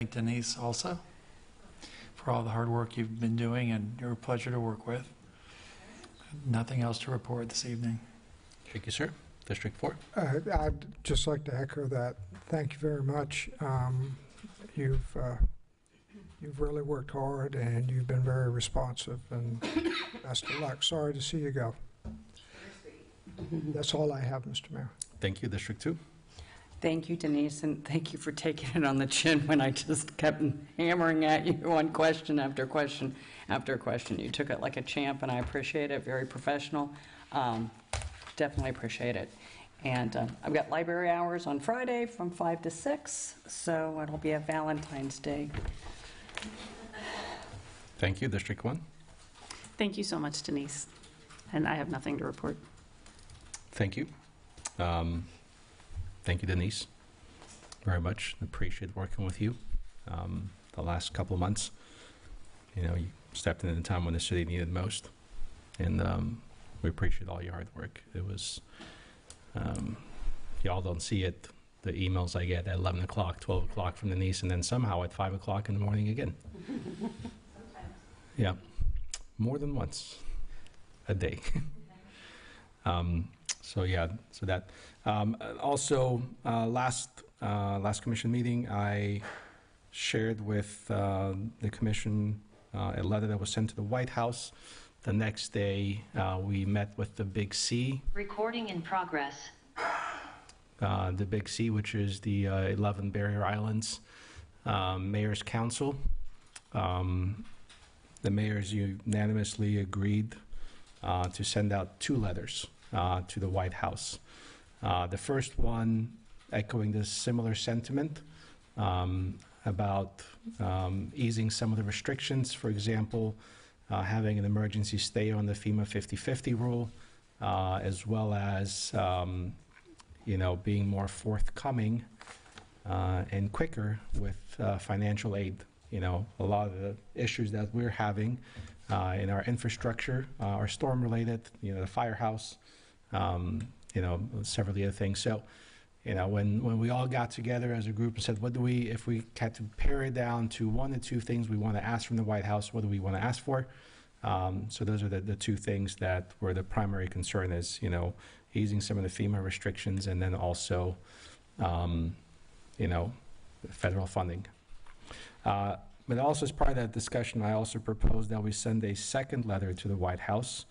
Thank Denise also for all the hard work you've been doing, and you're a pleasure to work with. Nothing else to report this evening. Thank you, sir. District 4. I'd just like to echo that. Thank you very much. You've really worked hard, and you've been very responsive, and best of luck. Sorry to see you go. That's all I have, Mr. Mayor. Thank you. District 2. Thank you, Denise, and thank you for taking it on the chin when I just kept hammering at you on question after question after question. You took it like a champ, and I appreciate it. Very professional. Definitely appreciate it. And I've got library hours on Friday from 5 to 6, so it'll be a Valentine's Day. Thank you. District 1. Thank you so much, Denise. And I have nothing to report. Thank you. Thank you, Denise, very much. Appreciate working with you the last couple of months. You know, you stepped in at a time when the city needed most, and we appreciate all your hard work. It was, y'all don't see it, the emails I get at 11 o'clock, 12 o'clock from Denise, and then somehow at 5 o'clock in the morning again. Yeah, more than once a day. So yeah, so that. Also, last commission meeting, I shared with the commission a letter that was sent to the White House. The next day, we met with the Big C. Recording in progress. The Big C, which is the 11 Barrier Islands Mayor's Council. The mayors unanimously agreed to send out 2 letters to the White House. The first one echoing this similar sentiment about easing some of the restrictions, for example, having an emergency stay on the FEMA 50/50 rule, as well as being more forthcoming and quicker with financial aid. You know, a lot of the issues that we're having in our infrastructure are storm-related, the firehouse, several other things. So, when we all got together as a group and said, if we had to pare it down to 1 or 2 things we want to ask from the White House, what do we want to ask for? So those are the 2 things that were the primary concern is, easing some of the FEMA restrictions, and then also, federal funding. But also as part of that discussion, I also proposed that we send a second letter to the White House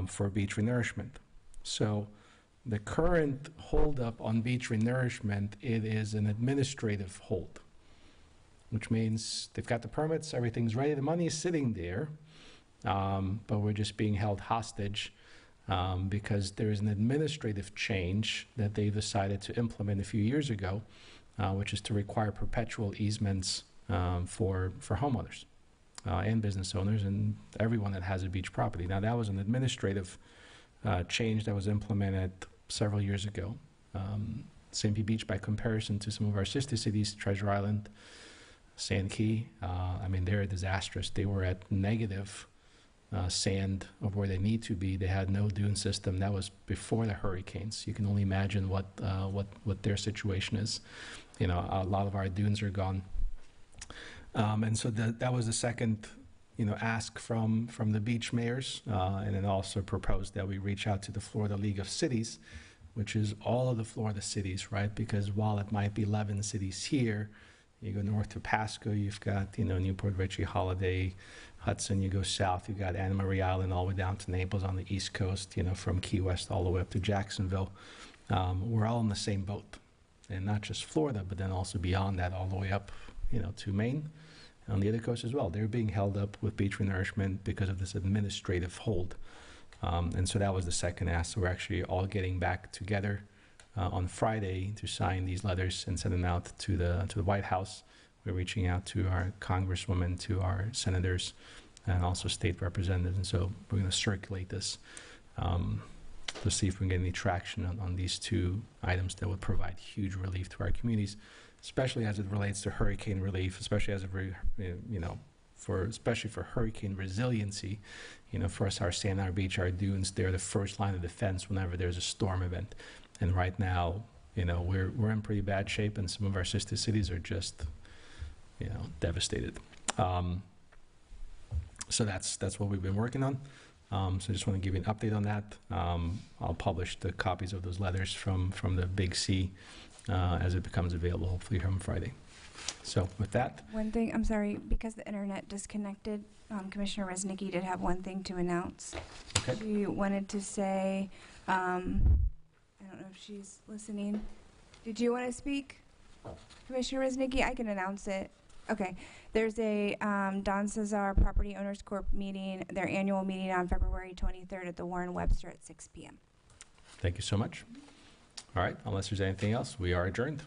for beach renourishment. So the current holdup on beach renourishment, it is an administrative hold, which means they've got the permits, everything's ready, the money is sitting there, but we're just being held hostage because there is an administrative change that they decided to implement a few years ago, which is to require perpetual easements for homeowners and business owners and everyone that has a beach property. Now, that was an administrative change that was implemented several years ago. St. Pete Beach, by comparison to some of our sister cities, Treasure Island, Sand Key, they're disastrous. They were at negative sand of where they need to be. They had no dune system. That was before the hurricanes. You can only imagine what their situation is. A lot of our dunes are gone. And so that was the second ask from the beach mayors, and then also proposed that we reach out to the Florida League of Cities, which is all of the Florida cities, right? Because while it might be 11 cities here, you go north to Pasco, you've got, Newport Richey, Holiday, Hudson, you go south, you've got Anna Maria Island all the way down to Naples on the East Coast, from Key West all the way up to Jacksonville. We're all in the same boat, and not just Florida, but then also beyond that all the way up, to Maine. On the other coast as well, they're being held up with beach renourishment because of this administrative hold. And so that was the second ask. So we're actually all getting back together on Friday to sign these letters and send them out to the White House. We're reaching out to our congresswomen, to our senators, and also state representatives. And so we're going to circulate this to see if we can get any traction on these 2 items that would provide huge relief to our communities, especially as it relates to hurricane relief, especially as especially for hurricane resiliency. For us, our sand, our beach, our dunes, they're the first line of defense whenever there's a storm event. And right now, we're in pretty bad shape, and some of our sister cities are just devastated. So that's what we've been working on. So I just want to give you an update on that. I'll publish the copies of those letters from the Big C as it becomes available, hopefully on Friday. So with that, One thing, I'm sorry, because the internet disconnected, Commissioner Resnicki did have one thing to announce. Okay. She wanted to say, I don't know if she's listening. Did you want to speak, Commissioner Resnicki? I can announce it. Okay. There's a Don Cesar Property Owners Corp meeting, their annual meeting on February 23rd at the Warren Webster at 6 p.m. thank you so much. All right, unless there's anything else, we are adjourned.